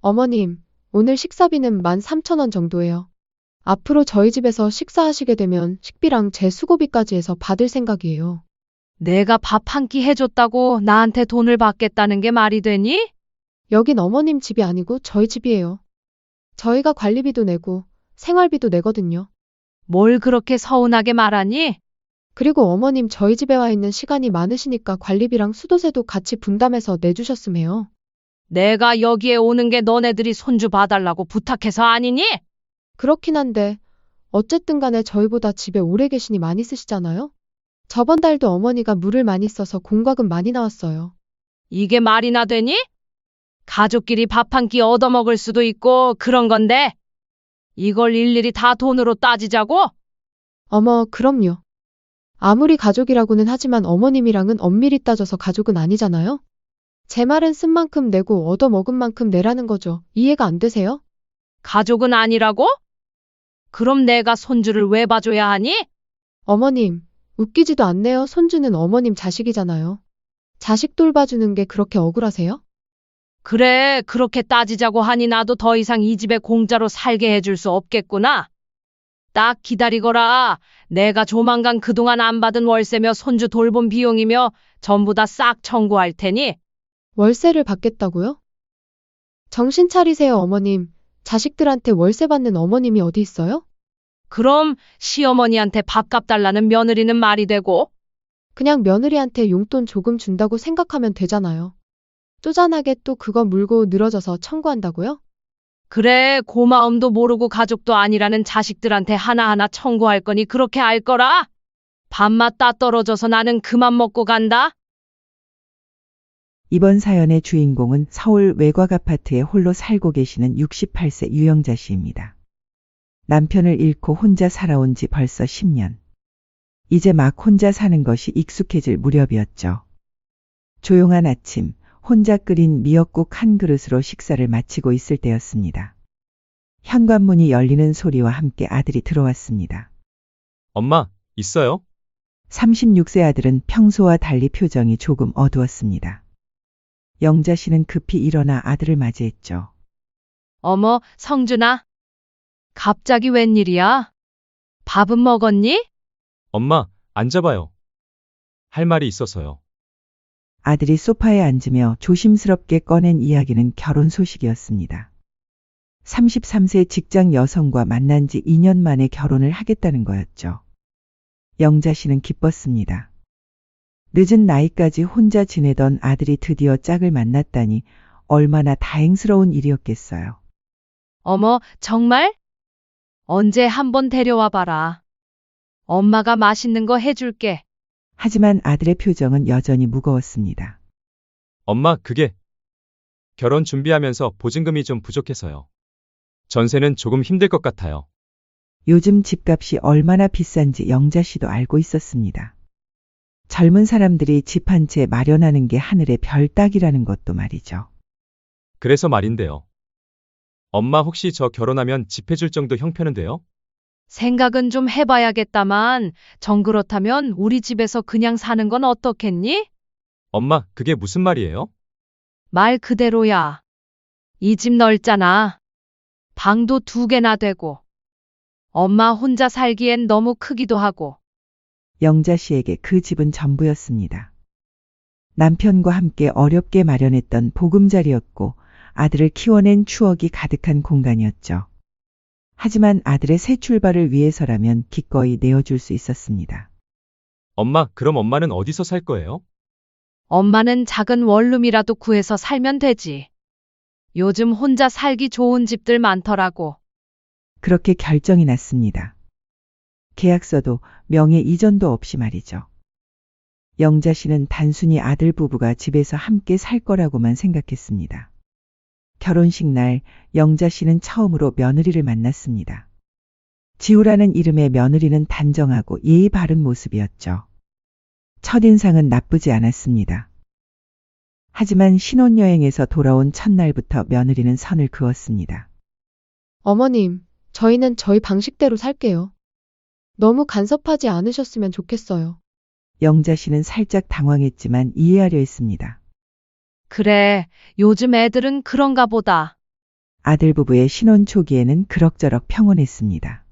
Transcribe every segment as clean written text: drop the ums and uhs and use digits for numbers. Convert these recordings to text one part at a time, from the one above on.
어머님, 오늘 식사비는 13,000원 정도예요. 앞으로 저희 집에서 식사하시게 되면 식비랑 제 수고비까지 해서 받을 생각이에요. 내가 밥 한 끼 해줬다고 나한테 돈을 받겠다는 게 말이 되니? 여긴 어머님 집이 아니고 저희 집이에요. 저희가 관리비도 내고 생활비도 내거든요. 뭘 그렇게 서운하게 말하니? 그리고 어머님 저희 집에 와 있는 시간이 많으시니까 관리비랑 수도세도 같이 분담해서 내주셨음 해요. 내가 여기에 오는 게 너네들이 손주 봐달라고 부탁해서 아니니? 그렇긴 한데 어쨌든 간에 저희보다 집에 오래 계시니 많이 쓰시잖아요? 저번 달도 어머니가 물을 많이 써서 공과금 많이 나왔어요. 이게 말이나 되니? 가족끼리 밥 한 끼 얻어먹을 수도 있고 그런 건데 이걸 일일이 다 돈으로 따지자고? 어머, 그럼요. 아무리 가족이라고는 하지만 어머님이랑은 엄밀히 따져서 가족은 아니잖아요? 제 말은 쓴 만큼 내고 얻어먹은 만큼 내라는 거죠. 이해가 안 되세요? 가족은 아니라고? 그럼 내가 손주를 왜 봐줘야 하니? 어머님, 웃기지도 않네요. 손주는 어머님 자식이잖아요. 자식 돌봐주는 게 그렇게 억울하세요? 그래, 그렇게 따지자고 하니 나도 더 이상 이 집에 공짜로 살게 해줄 수 없겠구나. 딱 기다리거라. 내가 조만간 그동안 안 받은 월세며 손주 돌봄 비용이며 전부 다 싹 청구할 테니. 월세를 받겠다고요? 정신 차리세요, 어머님. 자식들한테 월세 받는 어머님이 어디 있어요? 그럼 시어머니한테 밥값 달라는 며느리는 말이 되고. 그냥 며느리한테 용돈 조금 준다고 생각하면 되잖아요. 쪼잔하게 또 그거 물고 늘어져서 청구한다고요? 그래, 고마움도 모르고 가족도 아니라는 자식들한테 하나하나 청구할 거니 그렇게 알 거라. 밥맛 따 떨어져서 나는 그만 먹고 간다. 이번 사연의 주인공은 서울 외곽 아파트에 홀로 살고 계시는 68세 유영자 씨입니다. 남편을 잃고 혼자 살아온 지 벌써 10년. 이제 막 혼자 사는 것이 익숙해질 무렵이었죠. 조용한 아침, 혼자 끓인 미역국 한 그릇으로 식사를 마치고 있을 때였습니다. 현관문이 열리는 소리와 함께 아들이 들어왔습니다. 엄마, 있어요? 36세 아들은 평소와 달리 표정이 조금 어두웠습니다. 영자 씨는 급히 일어나 아들을 맞이했죠. 어머, 성준아. 갑자기 웬일이야? 밥은 먹었니? 엄마, 앉아봐요. 할 말이 있어서요. 아들이 소파에 앉으며 조심스럽게 꺼낸 이야기는 결혼 소식이었습니다. 33세 직장 여성과 만난 지 2년 만에 결혼을 하겠다는 거였죠. 영자 씨는 기뻤습니다. 늦은 나이까지 혼자 지내던 아들이 드디어 짝을 만났다니 얼마나 다행스러운 일이었겠어요. 어머, 정말? 언제 한번 데려와 봐라. 엄마가 맛있는 거 해줄게. 하지만 아들의 표정은 여전히 무거웠습니다. 엄마, 그게 결혼 준비하면서 보증금이 좀 부족해서요. 전세는 조금 힘들 것 같아요. 요즘 집값이 얼마나 비싼지 영자 씨도 알고 있었습니다. 젊은 사람들이 집 한 채 마련하는 게 하늘의 별 따기라는 것도 말이죠. 그래서 말인데요. 엄마 혹시 저 결혼하면 집 해줄 정도 형편은 돼요? 생각은 좀 해봐야겠다만, 정 그렇다면 우리 집에서 그냥 사는 건 어떻겠니? 엄마, 그게 무슨 말이에요? 말 그대로야. 이 집 넓잖아. 방도 2개나 되고. 엄마 혼자 살기엔 너무 크기도 하고. 영자 씨에게 그 집은 전부였습니다. 남편과 함께 어렵게 마련했던 보금자리였고 아들을 키워낸 추억이 가득한 공간이었죠. 하지만 아들의 새 출발을 위해서라면 기꺼이 내어줄 수 있었습니다. 엄마, 그럼 엄마는 어디서 살 거예요? 엄마는 작은 원룸이라도 구해서 살면 되지. 요즘 혼자 살기 좋은 집들 많더라고. 그렇게 결정이 났습니다. 계약서도 명예 이전도 없이 말이죠. 영자 씨는 단순히 아들 부부가 집에서 함께 살 거라고만 생각했습니다. 결혼식 날 영자 씨는 처음으로 며느리를 만났습니다. 지우라는 이름의 며느리는 단정하고 예의 바른 모습이었죠. 첫인상은 나쁘지 않았습니다. 하지만 신혼여행에서 돌아온 첫날부터 며느리는 선을 그었습니다. 어머님, 저희는 저희 방식대로 살게요. 너무 간섭하지 않으셨으면 좋겠어요. 영자 씨는 살짝 당황했지만 이해하려 했습니다. 그래, 요즘 애들은 그런가 보다. 아들 부부의 신혼 초기에는 그럭저럭 평온했습니다.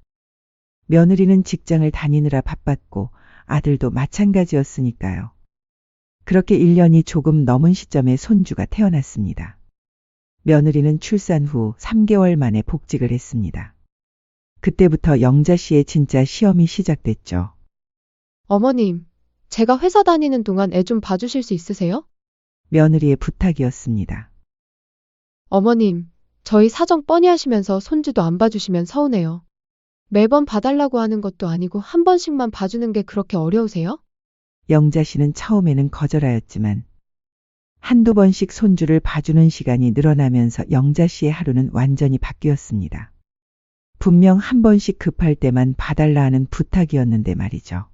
며느리는 직장을 다니느라 바빴고 아들도 마찬가지였으니까요. 그렇게 1년이 조금 넘은 시점에 손주가 태어났습니다. 며느리는 출산 후 3개월 만에 복직을 했습니다. 그때부터 영자 씨의 진짜 시험이 시작됐죠. 어머님, 제가 회사 다니는 동안 애 좀 봐주실 수 있으세요? 며느리의 부탁이었습니다. 어머님, 저희 사정 뻔히 하시면서 손주도 안 봐주시면 서운해요. 매번 봐달라고 하는 것도 아니고 한 번씩만 봐주는 게 그렇게 어려우세요? 영자 씨는 처음에는 거절하였지만 한두 번씩 손주를 봐주는 시간이 늘어나면서 영자 씨의 하루는 완전히 바뀌었습니다. 분명 한 번씩 급할 때만 봐달라 하는 부탁이었는데 말이죠.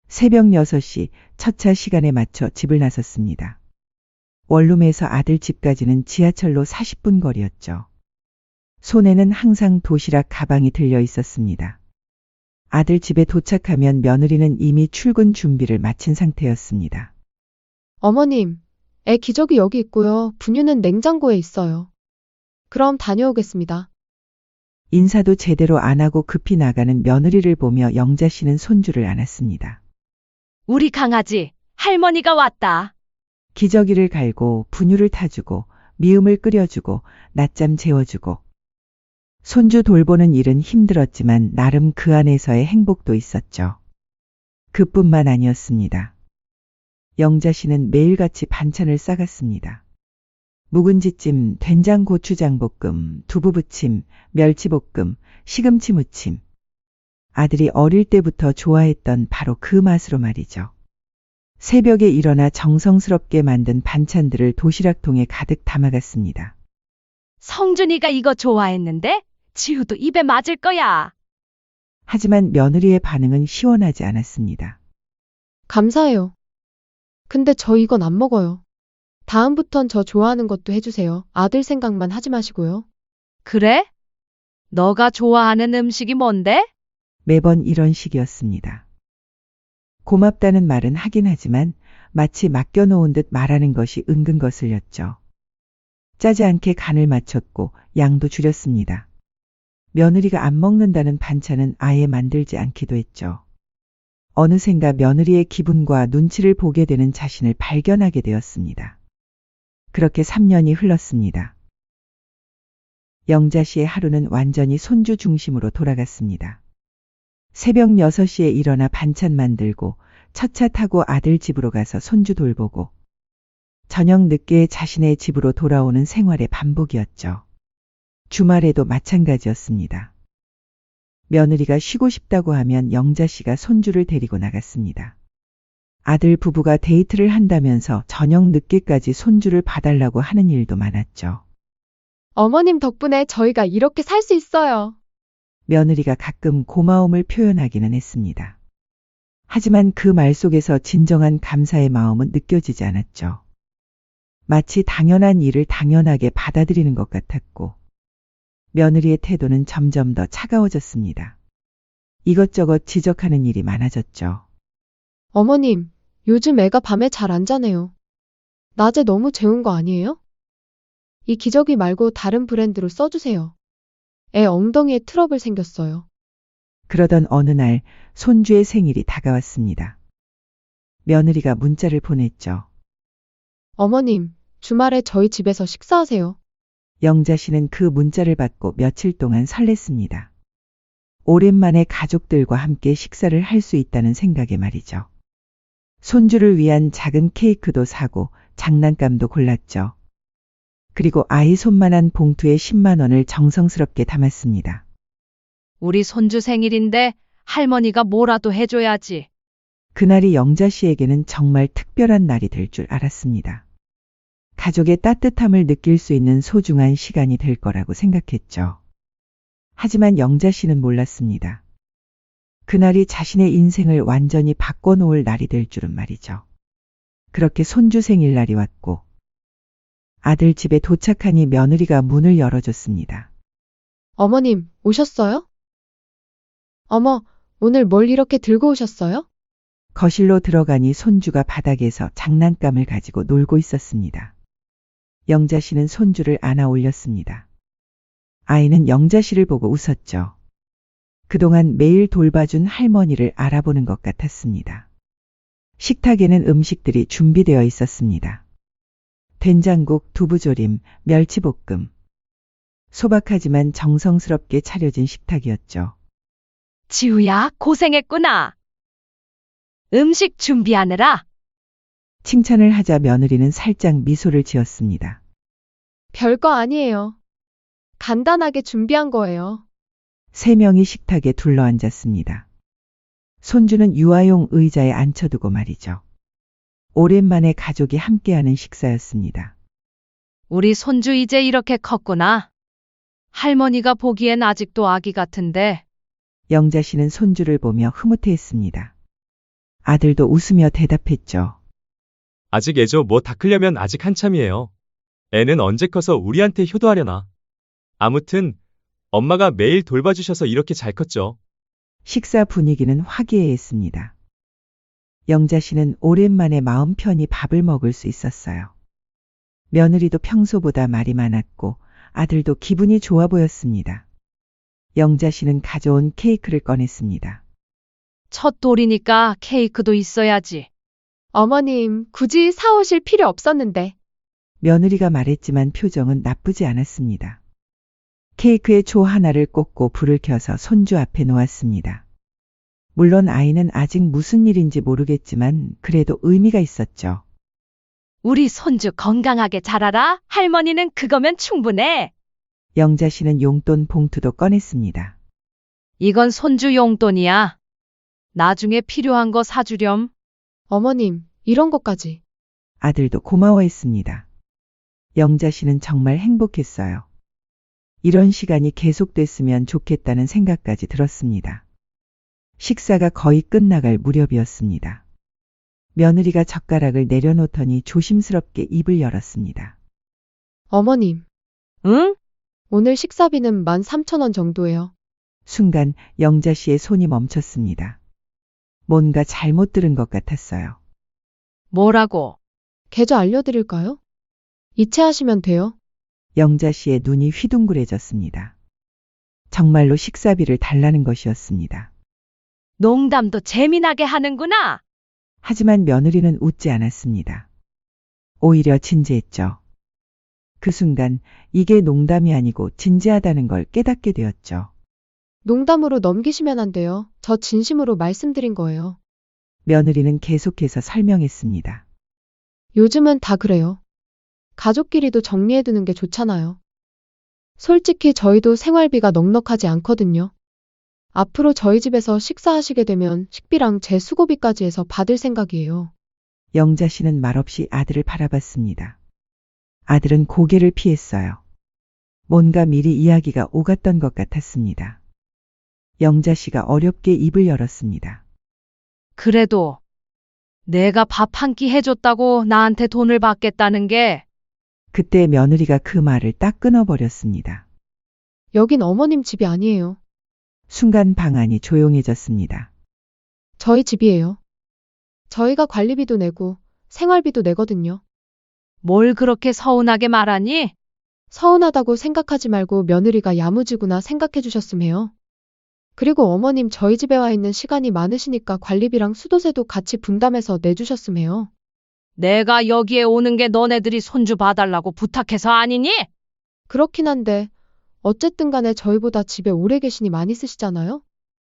새벽 6시 첫 차 시간에 맞춰 집을 나섰습니다. 원룸에서 아들 집까지는 지하철로 40분 거리였죠. 손에는 항상 도시락 가방이 들려 있었습니다. 아들 집에 도착하면 며느리는 이미 출근 준비를 마친 상태였습니다. 어머님, 애 기저귀 여기 있고요. 분유는 냉장고에 있어요. 그럼 다녀오겠습니다. 인사도 제대로 안 하고 급히 나가는 며느리를 보며 영자 씨는 손주를 안았습니다. 우리 강아지, 할머니가 왔다. 기저귀를 갈고 분유를 타주고 미음을 끓여주고 낮잠 재워주고 손주 돌보는 일은 힘들었지만 나름 그 안에서의 행복도 있었죠. 그뿐만 아니었습니다. 영자 씨는 매일같이 반찬을 싸갔습니다. 묵은지찜, 된장 고추장 볶음, 두부부침, 멸치볶음, 시금치 무침. 아들이 어릴 때부터 좋아했던 바로 그 맛으로 말이죠. 새벽에 일어나 정성스럽게 만든 반찬들을 도시락통에 가득 담아갔습니다. 성준이가 이거 좋아했는데 지우도 입에 맞을 거야. 하지만 며느리의 반응은 시원하지 않았습니다. 감사해요. 근데 저 이건 안 먹어요. 다음부턴 저 좋아하는 것도 해주세요. 아들 생각만 하지 마시고요. 그래? 너가 좋아하는 음식이 뭔데? 매번 이런 식이었습니다. 고맙다는 말은 하긴 하지만 마치 맡겨놓은 듯 말하는 것이 은근 거슬렸죠. 짜지 않게 간을 맞췄고 양도 줄였습니다. 며느리가 안 먹는다는 반찬은 아예 만들지 않기도 했죠. 어느샌가 며느리의 기분과 눈치를 보게 되는 자신을 발견하게 되었습니다. 그렇게 3년이 흘렀습니다. 영자 씨의 하루는 완전히 손주 중심으로 돌아갔습니다. 새벽 6시에 일어나 반찬 만들고 첫 차 타고 아들 집으로 가서 손주 돌보고 저녁 늦게 자신의 집으로 돌아오는 생활의 반복이었죠. 주말에도 마찬가지였습니다. 며느리가 쉬고 싶다고 하면 영자 씨가 손주를 데리고 나갔습니다. 아들 부부가 데이트를 한다면서 저녁 늦게까지 손주를 봐달라고 하는 일도 많았죠. 어머님 덕분에 저희가 이렇게 살 수 있어요. 며느리가 가끔 고마움을 표현하기는 했습니다. 하지만 그 말 속에서 진정한 감사의 마음은 느껴지지 않았죠. 마치 당연한 일을 당연하게 받아들이는 것 같았고 며느리의 태도는 점점 더 차가워졌습니다. 이것저것 지적하는 일이 많아졌죠. 어머님, 요즘 애가 밤에 잘 안 자네요. 낮에 너무 재운 거 아니에요? 이 기저귀 말고 다른 브랜드로 써주세요. 애 엉덩이에 트러블 생겼어요. 그러던 어느 날 손주의 생일이 다가왔습니다. 며느리가 문자를 보냈죠. 어머님, 주말에 저희 집에서 식사하세요. 영자 씨는 그 문자를 받고 며칠 동안 설렜습니다. 오랜만에 가족들과 함께 식사를 할 수 있다는 생각에 말이죠. 손주를 위한 작은 케이크도 사고 장난감도 골랐죠. 그리고 아이 손만한 봉투에 10만 원을 정성스럽게 담았습니다. 우리 손주 생일인데 할머니가 뭐라도 해줘야지. 그날이 영자 씨에게는 정말 특별한 날이 될 줄 알았습니다. 가족의 따뜻함을 느낄 수 있는 소중한 시간이 될 거라고 생각했죠. 하지만 영자 씨는 몰랐습니다. 그날이 자신의 인생을 완전히 바꿔놓을 날이 될 줄은 말이죠. 그렇게 손주 생일날이 왔고 아들 집에 도착하니 며느리가 문을 열어줬습니다. 어머님, 오셨어요? 어머, 오늘 뭘 이렇게 들고 오셨어요? 거실로 들어가니 손주가 바닥에서 장난감을 가지고 놀고 있었습니다. 영자 씨는 손주를 안아 올렸습니다. 아이는 영자 씨를 보고 웃었죠. 그동안 매일 돌봐준 할머니를 알아보는 것 같았습니다. 식탁에는 음식들이 준비되어 있었습니다. 된장국, 두부조림, 멸치볶음. 소박하지만 정성스럽게 차려진 식탁이었죠. 지우야, 고생했구나. 음식 준비하느라. 칭찬을 하자 며느리는 살짝 미소를 지었습니다. 별거 아니에요. 간단하게 준비한 거예요. 세 명이 식탁에 둘러앉았습니다. 손주는 유아용 의자에 앉혀두고 말이죠. 오랜만에 가족이 함께하는 식사였습니다. 우리 손주 이제 이렇게 컸구나. 할머니가 보기엔 아직도 아기 같은데. 영자 씨는 손주를 보며 흐뭇해했습니다. 아들도 웃으며 대답했죠. 아직 애죠. 뭐 다 크려면 아직 한참이에요. 애는 언제 커서 우리한테 효도하려나. 아무튼 엄마가 매일 돌봐주셔서 이렇게 잘 컸죠. 식사 분위기는 화기애애했습니다. 영자 씨는 오랜만에 마음 편히 밥을 먹을 수 있었어요. 며느리도 평소보다 말이 많았고 아들도 기분이 좋아 보였습니다. 영자 씨는 가져온 케이크를 꺼냈습니다. 첫 돌이니까 케이크도 있어야지. 어머님, 굳이 사오실 필요 없었는데. 며느리가 말했지만 표정은 나쁘지 않았습니다. 케이크에 초 하나를 꽂고 불을 켜서 손주 앞에 놓았습니다. 물론 아이는 아직 무슨 일인지 모르겠지만 그래도 의미가 있었죠. 우리 손주 건강하게 자라라. 할머니는 그거면 충분해. 영자 씨는 용돈 봉투도 꺼냈습니다. 이건 손주 용돈이야. 나중에 필요한 거 사주렴. 어머님, 이런 것까지. 아들도 고마워했습니다. 영자 씨는 정말 행복했어요. 이런 시간이 계속됐으면 좋겠다는 생각까지 들었습니다. 식사가 거의 끝나갈 무렵이었습니다. 며느리가 젓가락을 내려놓더니 조심스럽게 입을 열었습니다. 어머님, 응? 오늘 식사비는 13,000원 정도예요. 순간 영자 씨의 손이 멈췄습니다. 뭔가 잘못 들은 것 같았어요. 뭐라고? 계좌 알려드릴까요? 이체하시면 돼요. 영자 씨의 눈이 휘둥그레졌습니다. 정말로 식사비를 달라는 것이었습니다. 농담도 재미나게 하는구나. 하지만 며느리는 웃지 않았습니다. 오히려 진지했죠. 그 순간 이게 농담이 아니고 진지하다는 걸 깨닫게 되었죠. 농담으로 넘기시면 안 돼요. 저 진심으로 말씀드린 거예요. 며느리는 계속해서 설명했습니다. 요즘은 다 그래요. 가족끼리도 정리해두는 게 좋잖아요. 솔직히 저희도 생활비가 넉넉하지 않거든요. 앞으로 저희 집에서 식사하시게 되면 식비랑 제 수고비까지 해서 받을 생각이에요. 영자 씨는 말없이 아들을 바라봤습니다. 아들은 고개를 피했어요. 뭔가 미리 이야기가 오갔던 것 같았습니다. 영자 씨가 어렵게 입을 열었습니다. 그래도 내가 밥 한 끼 해줬다고 나한테 돈을 받겠다는 게 그때 며느리가 그 말을 딱 끊어버렸습니다. 여긴 어머님 집이 아니에요. 순간 방 안이 조용해졌습니다. 저희 집이에요. 저희가 관리비도 내고 생활비도 내거든요. 뭘 그렇게 서운하게 말하니? 서운하다고 생각하지 말고 며느리가 야무지구나 생각해 주셨음 해요. 그리고 어머님 저희 집에 와 있는 시간이 많으시니까 관리비랑 수도세도 같이 분담해서 내주셨음 해요. 내가 여기에 오는 게 너네들이 손주 봐달라고 부탁해서 아니니? 그렇긴 한데 어쨌든 간에 저희보다 집에 오래 계시니 많이 쓰시잖아요?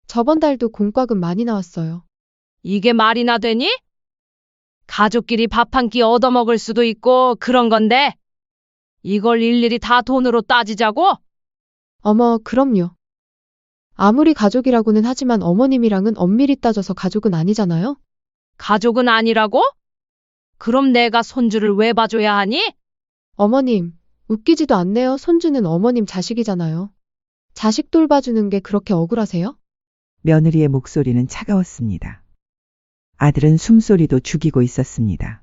저번 달도 공과금 많이 나왔어요. 이게 말이나 되니? 가족끼리 밥 한 끼 얻어먹을 수도 있고 그런 건데 이걸 일일이 다 돈으로 따지자고? 어머, 그럼요. 아무리 가족이라고는 하지만 어머님이랑은 엄밀히 따져서 가족은 아니잖아요? 가족은 아니라고? 그럼 내가 손주를 왜 봐줘야 하니? 어머님, 웃기지도 않네요. 손주는 어머님 자식이잖아요. 자식 돌봐주는 게 그렇게 억울하세요? 며느리의 목소리는 차가웠습니다. 아들은 숨소리도 죽이고 있었습니다.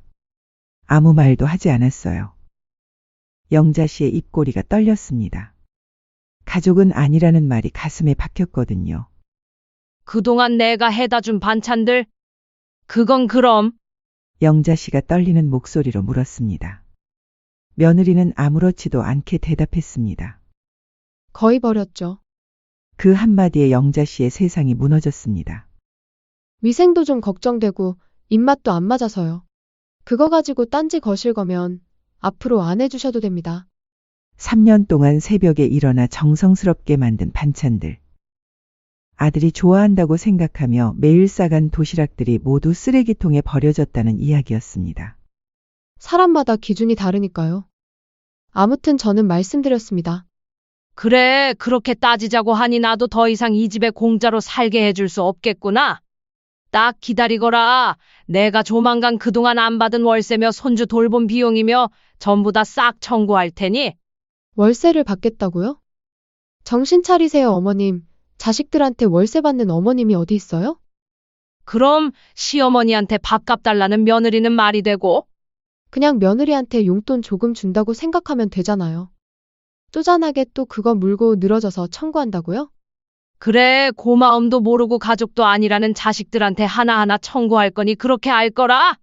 아무 말도 하지 않았어요. 영자 씨의 입꼬리가 떨렸습니다. 가족은 아니라는 말이 가슴에 박혔거든요. 그동안 내가 해다 준 반찬들 그건 그럼 영자 씨가 떨리는 목소리로 물었습니다. 며느리는 아무렇지도 않게 대답했습니다. 거의 버렸죠. 그 한마디에 영자 씨의 세상이 무너졌습니다. 위생도 좀 걱정되고 입맛도 안 맞아서요. 그거 가지고 딴지 거실 거면 앞으로 안 해주셔도 됩니다. 3년 동안 새벽에 일어나 정성스럽게 만든 반찬들. 아들이 좋아한다고 생각하며 매일 싸간 도시락들이 모두 쓰레기통에 버려졌다는 이야기였습니다. 사람마다 기준이 다르니까요. 아무튼 저는 말씀드렸습니다. 그래, 그렇게 따지자고 하니 나도 더 이상 이 집에 공짜로 살게 해줄 수 없겠구나. 딱 기다리거라. 내가 조만간 그동안 안 받은 월세며 손주 돌봄 비용이며 전부 다 싹 청구할 테니. 월세를 받겠다고요? 정신 차리세요, 어머님. 자식들한테 월세 받는 어머님이 어디 있어요? 그럼 시어머니한테 밥값 달라는 며느리는 말이 되고. 그냥 며느리한테 용돈 조금 준다고 생각하면 되잖아요. 쪼잔하게 또 그거 물고 늘어져서 청구한다고요? 그래, 고마움도 모르고 가족도 아니라는 자식들한테 하나하나 청구할 거니 그렇게 알 거라.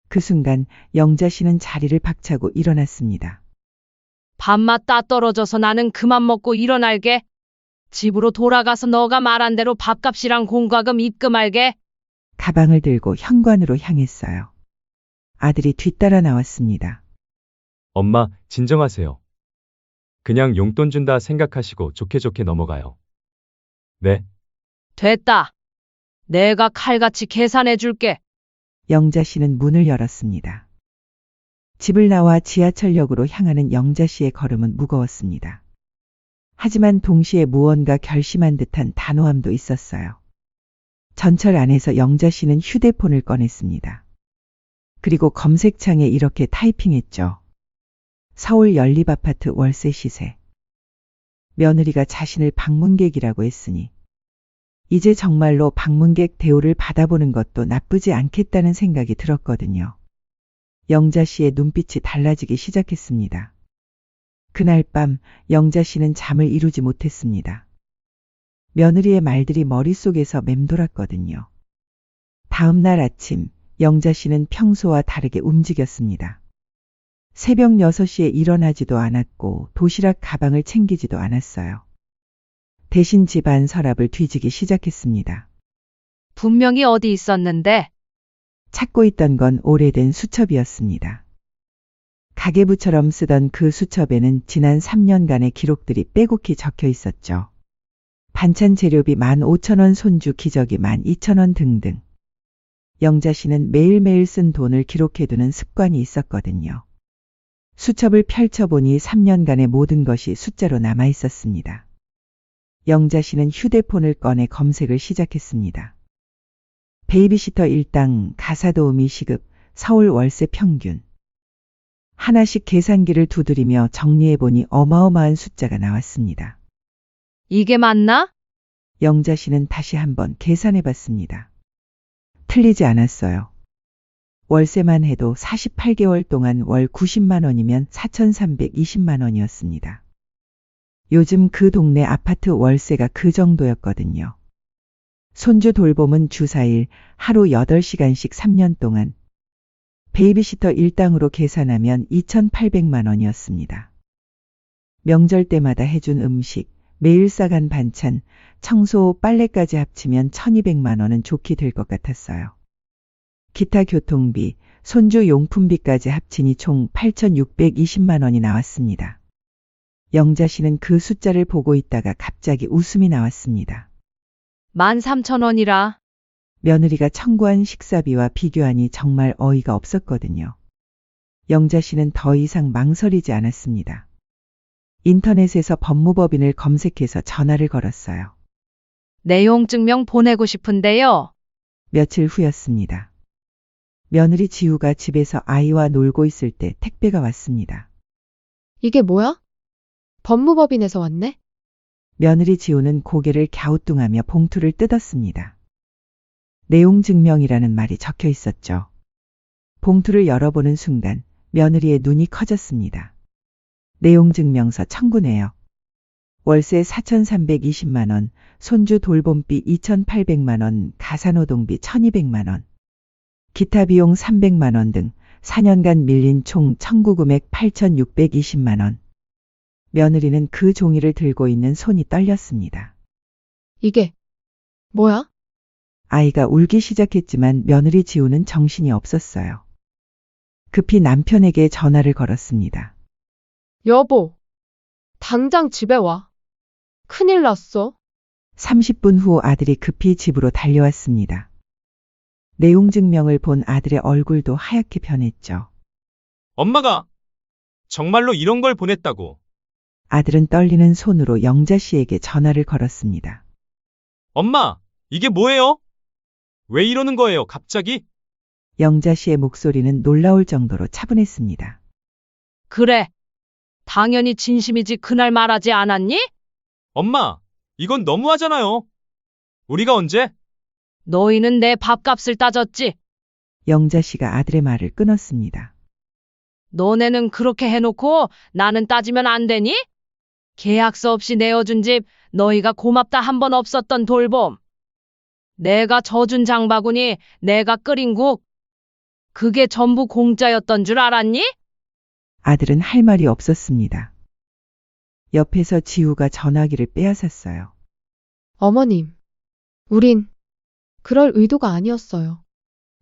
그 순간 영자 씨는 자리를 박차고 일어났습니다. 밥맛 따 떨어져서 나는 그만 먹고 일어날게. 집으로 돌아가서 너가 말한 대로 밥값이랑 공과금 입금할게. 가방을 들고 현관으로 향했어요. 아들이 뒤따라 나왔습니다. 엄마, 진정하세요. 그냥 용돈 준다 생각하시고 좋게 좋게 넘어가요. 네, 됐다. 내가 칼같이 계산해 줄게. 영자 씨는 문을 열었습니다. 집을 나와 지하철역으로 향하는 영자 씨의 걸음은 무거웠습니다. 하지만 동시에 무언가 결심한 듯한 단호함도 있었어요. 전철 안에서 영자 씨는 휴대폰을 꺼냈습니다. 그리고 검색창에 이렇게 타이핑했죠. 서울 연립아파트 월세 시세. 며느리가 자신을 방문객이라고 했으니 이제 정말로 방문객 대우를 받아보는 것도 나쁘지 않겠다는 생각이 들었거든요. 영자 씨의 눈빛이 달라지기 시작했습니다. 그날 밤 영자 씨는 잠을 이루지 못했습니다. 며느리의 말들이 머릿속에서 맴돌았거든요. 다음 날 아침 영자 씨는 평소와 다르게 움직였습니다. 새벽 6시에 일어나지도 않았고 도시락 가방을 챙기지도 않았어요. 대신 집안 서랍을 뒤지기 시작했습니다. 분명히 어디 있었는데. 찾고 있던 건 오래된 수첩이었습니다. 가계부처럼 쓰던 그 수첩에는 지난 3년간의 기록들이 빼곡히 적혀 있었죠. 반찬 재료비 15,000원, 손주 기저귀 12,000원 등등. 영자 씨는 매일매일 쓴 돈을 기록해두는 습관이 있었거든요. 수첩을 펼쳐보니 3년간의 모든 것이 숫자로 남아 있었습니다. 영자 씨는 휴대폰을 꺼내 검색을 시작했습니다. 베이비시터 일당, 가사도우미 시급, 서울 월세 평균. 하나씩 계산기를 두드리며 정리해보니 어마어마한 숫자가 나왔습니다. 이게 맞나? 영자 씨는 다시 한번 계산해봤습니다. 틀리지 않았어요. 월세만 해도 48개월 동안 월 90만 원이면 4,320만 원이었습니다. 요즘 그 동네 아파트 월세가 그 정도였거든요. 손주 돌봄은 주 4일, 하루 8시간씩 3년 동안. 베이비시터 일당으로 계산하면 2,800만 원이었습니다. 명절 때마다 해준 음식, 매일 싸간 반찬, 청소, 빨래까지 합치면 1,200만 원은 좋게 될 것 같았어요. 기타 교통비, 손주 용품비까지 합치니 총 8,620만 원이 나왔습니다. 영자 씨는 그 숫자를 보고 있다가 갑자기 웃음이 나왔습니다. 13,000원이라. 며느리가 청구한 식사비와 비교하니 정말 어이가 없었거든요. 영자 씨는 더 이상 망설이지 않았습니다. 인터넷에서 법무법인을 검색해서 전화를 걸었어요. 내용 증명 보내고 싶은데요. 며칠 후였습니다. 며느리 지우가 집에서 아이와 놀고 있을 때 택배가 왔습니다. 이게 뭐야? 법무법인에서 왔네? 며느리 지우는 고개를 갸우뚱하며 봉투를 뜯었습니다. 내용 증명이라는 말이 적혀 있었죠. 봉투를 열어보는 순간 며느리의 눈이 커졌습니다. 내용 증명서 청구네요. 월세 4,320만 원, 손주 돌봄비 2,800만 원, 가사노동비 1,200만 원, 기타 비용 300만 원 등 4년간 밀린 총 청구 금액 8,620만 원. 며느리는 그 종이를 들고 있는 손이 떨렸습니다. 이게 뭐야? 아이가 울기 시작했지만 며느리 지우는 정신이 없었어요. 급히 남편에게 전화를 걸었습니다. 여보, 당장 집에 와. 큰일 났어. 30분 후 아들이 급히 집으로 달려왔습니다. 내용 증명을 본 아들의 얼굴도 하얗게 변했죠. 엄마가 정말로 이런 걸 보냈다고. 아들은 떨리는 손으로 영자 씨에게 전화를 걸었습니다. 엄마, 이게 뭐예요? 왜 이러는 거예요, 갑자기? 영자 씨의 목소리는 놀라울 정도로 차분했습니다. 그래. 당연히 진심이지 그날 말하지 않았니? 엄마, 이건 너무하잖아요. 우리가 언제? 너희는 내 밥값을 따졌지. 영자 씨가 아들의 말을 끊었습니다. 너네는 그렇게 해놓고 나는 따지면 안 되니? 계약서 없이 내어준 집, 너희가 고맙다 한 번 없었던 돌봄. 내가 져준 장바구니, 내가 끓인 국. 그게 전부 공짜였던 줄 알았니? 아들은 할 말이 없었습니다. 옆에서 지우가 전화기를 빼앗았어요. 어머님, 우린 그럴 의도가 아니었어요.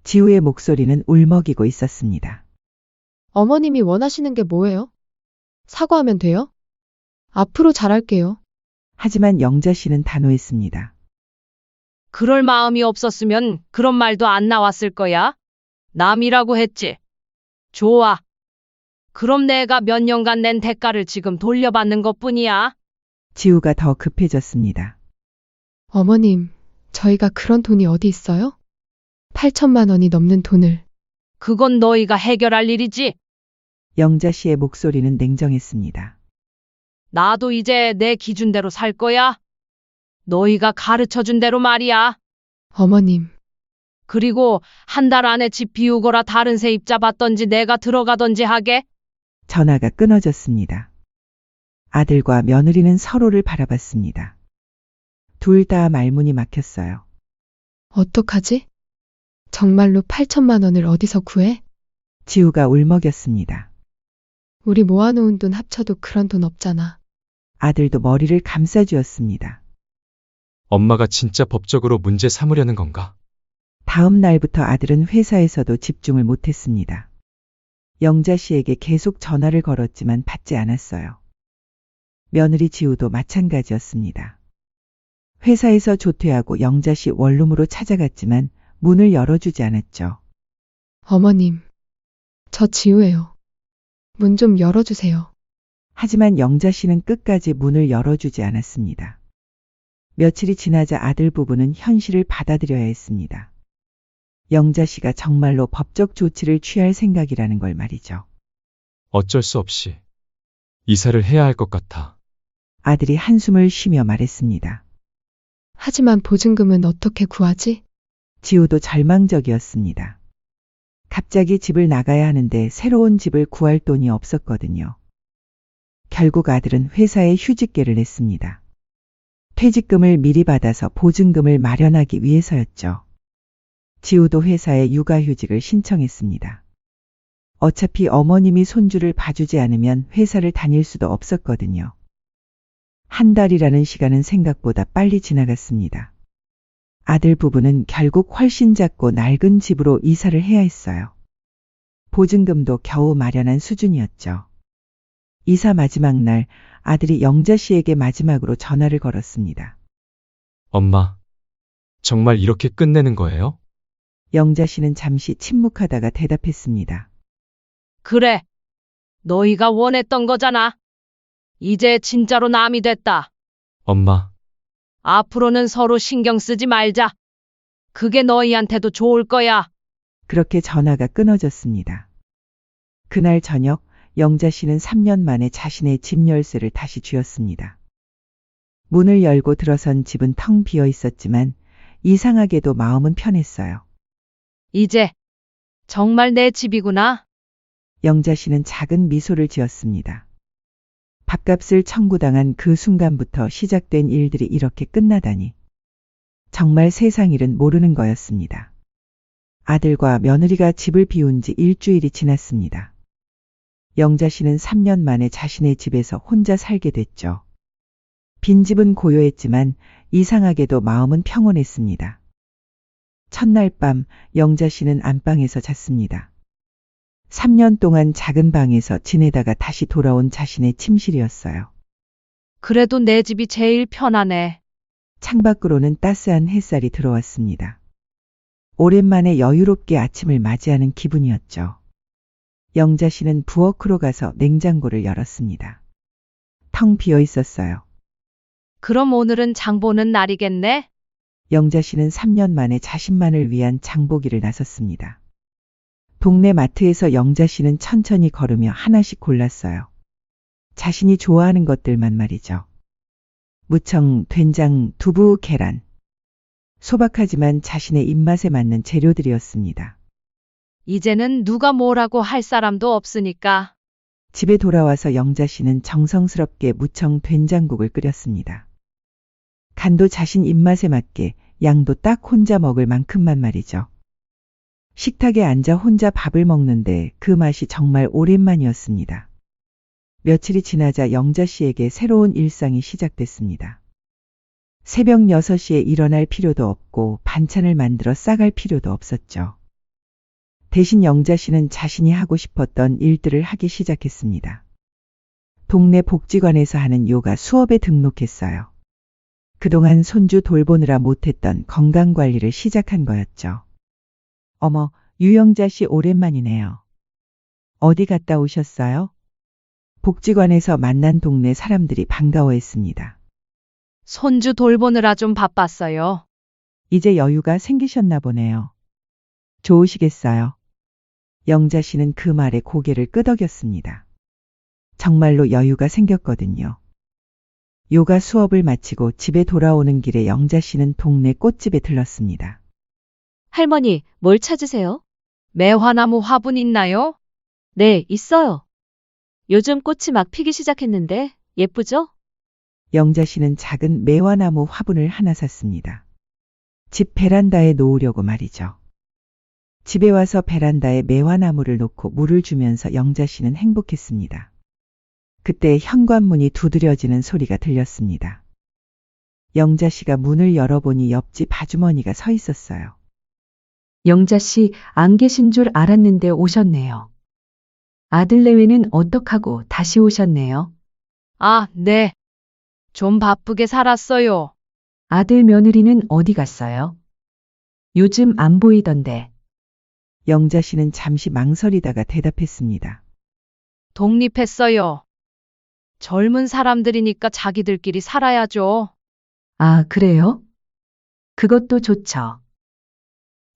지우의 목소리는 울먹이고 있었습니다. 어머님이 원하시는 게 뭐예요? 사과하면 돼요? 앞으로 잘할게요. 하지만 영자 씨는 단호했습니다. 그럴 마음이 없었으면 그런 말도 안 나왔을 거야. 남이라고 했지. 좋아. 그럼 내가 몇 년간 낸 대가를 지금 돌려받는 것뿐이야. 지우가 더 급해졌습니다. 어머님, 저희가 그런 돈이 어디 있어요? 8천만 원이 넘는 돈을. 그건 너희가 해결할 일이지. 영자 씨의 목소리는 냉정했습니다. 나도 이제 내 기준대로 살 거야. 너희가 가르쳐준 대로 말이야. 어머님, 그리고 한 달 안에 집 비우거라 다른 세입자 받던지 내가 들어가던지 하게. 전화가 끊어졌습니다. 아들과 며느리는 서로를 바라봤습니다. 둘 다 말문이 막혔어요. 어떡하지? 정말로 8천만 원을 어디서 구해? 지우가 울먹였습니다. 우리 모아놓은 돈 합쳐도 그런 돈 없잖아. 아들도 머리를 감싸주었습니다. 엄마가 진짜 법적으로 문제 삼으려는 건가? 다음 날부터 아들은 회사에서도 집중을 못했습니다. 영자 씨에게 계속 전화를 걸었지만 받지 않았어요. 며느리 지우도 마찬가지였습니다. 회사에서 조퇴하고 영자 씨 원룸으로 찾아갔지만 문을 열어주지 않았죠. 어머님, 저 지우예요. 문 좀 열어주세요. 하지만 영자 씨는 끝까지 문을 열어주지 않았습니다. 며칠이 지나자 아들 부부는 현실을 받아들여야 했습니다. 영자 씨가 정말로 법적 조치를 취할 생각이라는 걸 말이죠. 어쩔 수 없이 이사를 해야 할 것 같아. 아들이 한숨을 쉬며 말했습니다. 하지만 보증금은 어떻게 구하지? 지우도 절망적이었습니다. 갑자기 집을 나가야 하는데 새로운 집을 구할 돈이 없었거든요. 결국 아들은 회사에 휴직계를 냈습니다. 퇴직금을 미리 받아서 보증금을 마련하기 위해서였죠. 지우도 회사에 육아휴직을 신청했습니다. 어차피 어머님이 손주를 봐주지 않으면 회사를 다닐 수도 없었거든요. 한 달이라는 시간은 생각보다 빨리 지나갔습니다. 아들 부부는 결국 훨씬 작고 낡은 집으로 이사를 해야 했어요. 보증금도 겨우 마련한 수준이었죠. 이사 마지막 날 아들이 영자 씨에게 마지막으로 전화를 걸었습니다. 엄마, 정말 이렇게 끝내는 거예요? 영자 씨는 잠시 침묵하다가 대답했습니다. 그래. 너희가 원했던 거잖아. 이제 진짜로 남이 됐다. 엄마, 앞으로는 서로 신경 쓰지 말자. 그게 너희한테도 좋을 거야. 그렇게 전화가 끊어졌습니다. 그날 저녁 영자 씨는 3년 만에 자신의 집 열쇠를 다시 쥐었습니다. 문을 열고 들어선 집은 텅 비어 있었지만 이상하게도 마음은 편했어요. 이제 정말 내 집이구나. 영자 씨는 작은 미소를 지었습니다. 밥값을 청구당한 그 순간부터 시작된 일들이 이렇게 끝나다니. 정말 세상 일은 모르는 거였습니다. 아들과 며느리가 집을 비운 지 일주일이 지났습니다. 영자 씨는 3년 만에 자신의 집에서 혼자 살게 됐죠. 빈집은 고요했지만 이상하게도 마음은 평온했습니다. 첫날 밤 영자 씨는 안방에서 잤습니다. 3년 동안 작은 방에서 지내다가 다시 돌아온 자신의 침실이었어요. 그래도 내 집이 제일 편하네. 창밖으로는 따스한 햇살이 들어왔습니다. 오랜만에 여유롭게 아침을 맞이하는 기분이었죠. 영자 씨는 부엌으로 가서 냉장고를 열었습니다. 텅 비어 있었어요. 그럼 오늘은 장 보는 날이겠네? 영자 씨는 3년 만에 자신만을 위한 장보기를 나섰습니다. 동네 마트에서 영자 씨는 천천히 걸으며 하나씩 골랐어요. 자신이 좋아하는 것들만 말이죠. 무청, 된장, 두부, 계란. 소박하지만 자신의 입맛에 맞는 재료들이었습니다. 이제는 누가 뭐라고 할 사람도 없으니까. 집에 돌아와서 영자 씨는 정성스럽게 무청 된장국을 끓였습니다. 간도 자신 입맛에 맞게 양도 딱 혼자 먹을 만큼만 말이죠. 식탁에 앉아 혼자 밥을 먹는데 그 맛이 정말 오랜만이었습니다. 며칠이 지나자 영자 씨에게 새로운 일상이 시작됐습니다. 새벽 6시에 일어날 필요도 없고 반찬을 만들어 싸갈 필요도 없었죠. 대신 영자 씨는 자신이 하고 싶었던 일들을 하기 시작했습니다. 동네 복지관에서 하는 요가 수업에 등록했어요. 그동안 손주 돌보느라 못했던 건강관리를 시작한 거였죠. 어머, 유영자 씨 오랜만이네요. 어디 갔다 오셨어요? 복지관에서 만난 동네 사람들이 반가워했습니다. 손주 돌보느라 좀 바빴어요. 이제 여유가 생기셨나 보네요. 좋으시겠어요? 영자 씨는 그 말에 고개를 끄덕였습니다. 정말로 여유가 생겼거든요. 요가 수업을 마치고 집에 돌아오는 길에 영자 씨는 동네 꽃집에 들렀습니다. 할머니, 뭘 찾으세요? 매화나무 화분 있나요? 네, 있어요. 요즘 꽃이 막 피기 시작했는데 예쁘죠? 영자 씨는 작은 매화나무 화분을 하나 샀습니다. 집 베란다에 놓으려고 말이죠. 집에 와서 베란다에 매화나무를 놓고 물을 주면서 영자 씨는 행복했습니다. 그때 현관문이 두드려지는 소리가 들렸습니다. 영자 씨가 문을 열어보니 옆집 아주머니가 서 있었어요. 영자 씨 안 계신 줄 알았는데 오셨네요. 아들 내외는 어떡하고 다시 오셨네요. 아, 네. 좀 바쁘게 살았어요. 아들 며느리는 어디 갔어요? 요즘 안 보이던데. 영자 씨는 잠시 망설이다가 대답했습니다. 독립했어요. 젊은 사람들이니까 자기들끼리 살아야죠. 아, 그래요? 그것도 좋죠.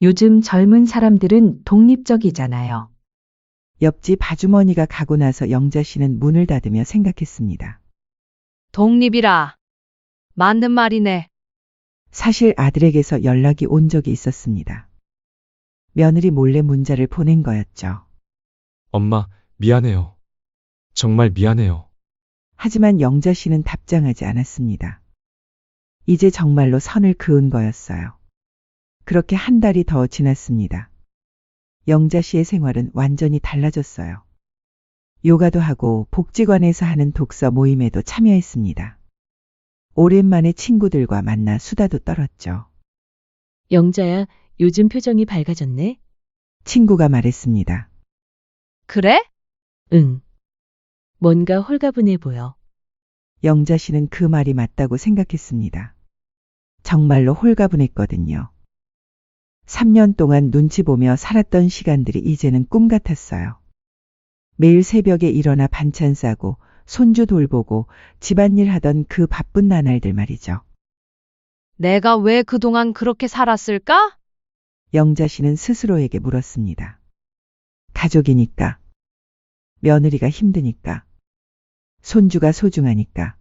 요즘 젊은 사람들은 독립적이잖아요. 옆집 아주머니가 가고 나서 영자 씨는 문을 닫으며 생각했습니다. 독립이라. 맞는 말이네. 사실 아들에게서 연락이 온 적이 있었습니다. 며느리 몰래 문자를 보낸 거였죠. 엄마, 미안해요. 정말 미안해요. 하지만 영자 씨는 답장하지 않았습니다. 이제 정말로 선을 그은 거였어요. 그렇게 한 달이 더 지났습니다. 영자 씨의 생활은 완전히 달라졌어요. 요가도 하고 복지관에서 하는 독서 모임에도 참여했습니다. 오랜만에 친구들과 만나 수다도 떨었죠. 영자야, 요즘 표정이 밝아졌네? 친구가 말했습니다. 그래? 응. 뭔가 홀가분해 보여. 영자 씨는 그 말이 맞다고 생각했습니다. 정말로 홀가분했거든요. 3년 동안 눈치 보며 살았던 시간들이 이제는 꿈 같았어요. 매일 새벽에 일어나 반찬 싸고 손주 돌보고 집안일 하던 그 바쁜 나날들 말이죠. 내가 왜 그동안 그렇게 살았을까? 영자 씨는 스스로에게 물었습니다. 가족이니까. 며느리가 힘드니까. 손주가 소중하니까.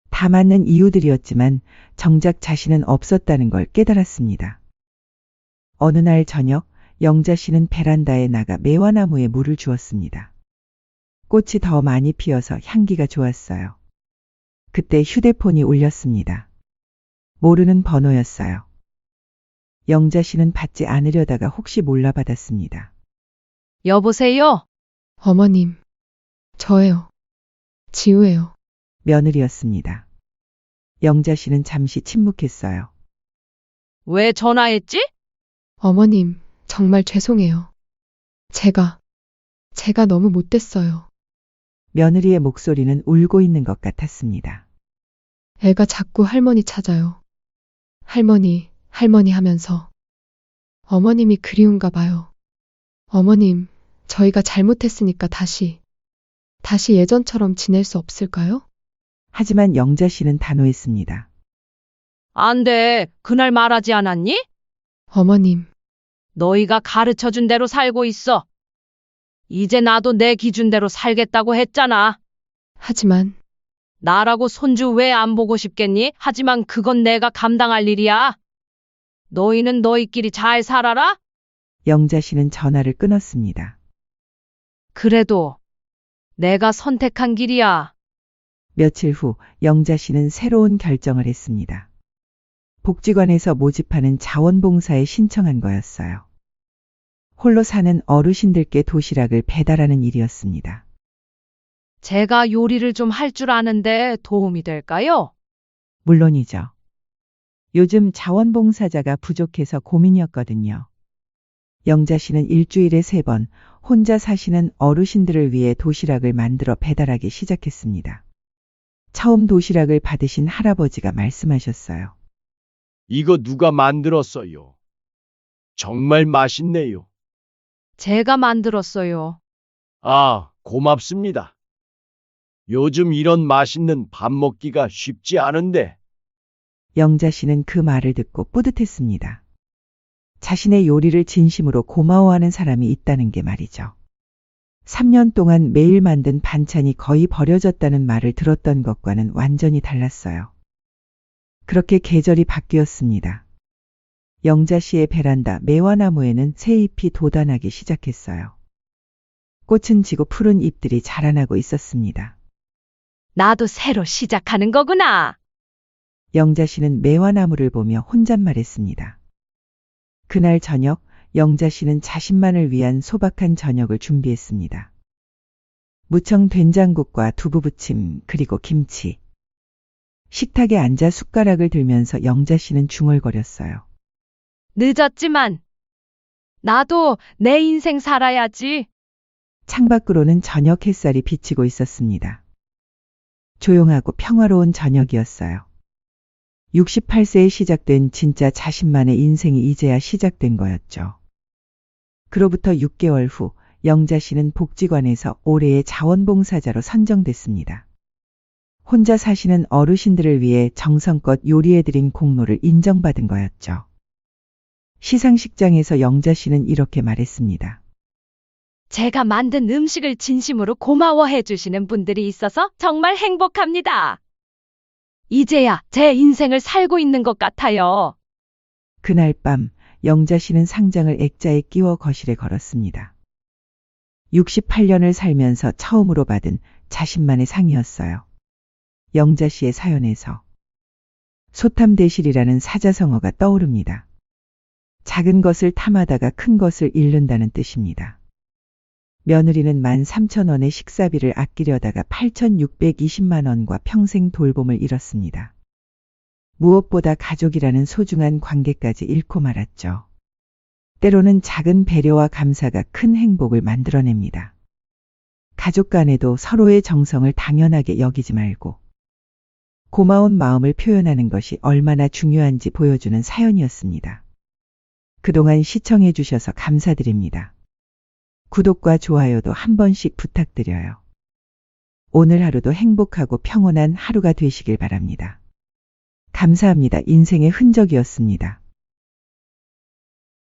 다 맞는 이유들이었지만 정작 자신은 없었다는 걸 깨달았습니다. 어느 날 저녁 영자 씨는 베란다에 나가 매화나무에 물을 주었습니다. 꽃이 더 많이 피어서 향기가 좋았어요. 그때 휴대폰이 울렸습니다. 모르는 번호였어요. 영자 씨는 받지 않으려다가 혹시 몰라 받았습니다. 여보세요? 어머님, 저예요. 지우예요. 며느리였습니다. 영자 씨는 잠시 침묵했어요. 왜 전화했지? 어머님, 정말 죄송해요. 제가 너무 못됐어요. 며느리의 목소리는 울고 있는 것 같았습니다. 애가 자꾸 할머니 찾아요. 할머니 하면서. 어머님이 그리운가 봐요. 어머님, 저희가 잘못했으니까 다시 예전처럼 지낼 수 없을까요? 하지만 영자 씨는 단호했습니다. 안 돼. 그날 말하지 않았니? 어머님, 너희가 가르쳐준 대로 살고 있어. 이제 나도 내 기준대로 살겠다고 했잖아. 하지만 나라고 손주 왜 안 보고 싶겠니? 하지만 그건 내가 감당할 일이야. 너희는 너희끼리 잘 살아라? 영자 씨는 전화를 끊었습니다. 그래도 내가 선택한 길이야. 며칠 후 영자 씨는 새로운 결정을 했습니다. 복지관에서 모집하는 자원봉사에 신청한 거였어요. 홀로 사는 어르신들께 도시락을 배달하는 일이었습니다. 제가 요리를 좀 할 줄 아는데 도움이 될까요? 물론이죠. 요즘 자원봉사자가 부족해서 고민이었거든요. 영자 씨는 일주일에 3번 혼자 사시는 어르신들을 위해 도시락을 만들어 배달하기 시작했습니다. 처음 도시락을 받으신 할아버지가 말씀하셨어요. 이거 누가 만들었어요? 정말 맛있네요. 제가 만들었어요. 아, 고맙습니다. 요즘 이런 맛있는 밥 먹기가 쉽지 않은데. 영자 씨는 그 말을 듣고 뿌듯했습니다. 자신의 요리를 진심으로 고마워하는 사람이 있다는 게 말이죠. 3년 동안 매일 만든 반찬이 거의 버려졌다는 말을 들었던 것과는 완전히 달랐어요. 그렇게 계절이 바뀌었습니다. 영자 씨의 베란다 매화나무에는 새잎이 돋아나기 시작했어요. 꽃은 지고 푸른 잎들이 자라나고 있었습니다. 나도 새로 시작하는 거구나. 영자 씨는 매화나무를 보며 혼잣말했습니다. 그날 저녁 영자 씨는 자신만을 위한 소박한 저녁을 준비했습니다. 무청 된장국과 두부부침 그리고 김치. 식탁에 앉아 숟가락을 들면서 영자 씨는 중얼거렸어요. 늦었지만 나도 내 인생 살아야지. 창밖으로는 저녁 햇살이 비치고 있었습니다. 조용하고 평화로운 저녁이었어요. 68세에 시작된 진짜 자신만의 인생이 이제야 시작된 거였죠. 그로부터 6개월 후 영자 씨는 복지관에서 올해의 자원봉사자로 선정됐습니다. 혼자 사시는 어르신들을 위해 정성껏 요리해드린 공로를 인정받은 거였죠. 시상식장에서 영자 씨는 이렇게 말했습니다. 제가 만든 음식을 진심으로 고마워해 주시는 분들이 있어서 정말 행복합니다. 이제야 제 인생을 살고 있는 것 같아요. 그날 밤 영자 씨는 상장을 액자에 끼워 거실에 걸었습니다. 68년을 살면서 처음으로 받은 자신만의 상이었어요. 영자 씨의 사연에서 소탐대실이라는 사자성어가 떠오릅니다. 작은 것을 탐하다가 큰 것을 잃는다는 뜻입니다. 며느리는 13,000원의 식사비를 아끼려다가 8,620만 원과 평생 돌봄을 잃었습니다. 무엇보다 가족이라는 소중한 관계까지 잃고 말았죠. 때로는 작은 배려와 감사가 큰 행복을 만들어냅니다. 가족 간에도 서로의 정성을 당연하게 여기지 말고 고마운 마음을 표현하는 것이 얼마나 중요한지 보여주는 사연이었습니다. 그동안 시청해 주셔서 감사드립니다. 구독과 좋아요도 한 번씩 부탁드려요. 오늘 하루도 행복하고 평온한 하루가 되시길 바랍니다. 감사합니다. 인생의 흔적이었습니다.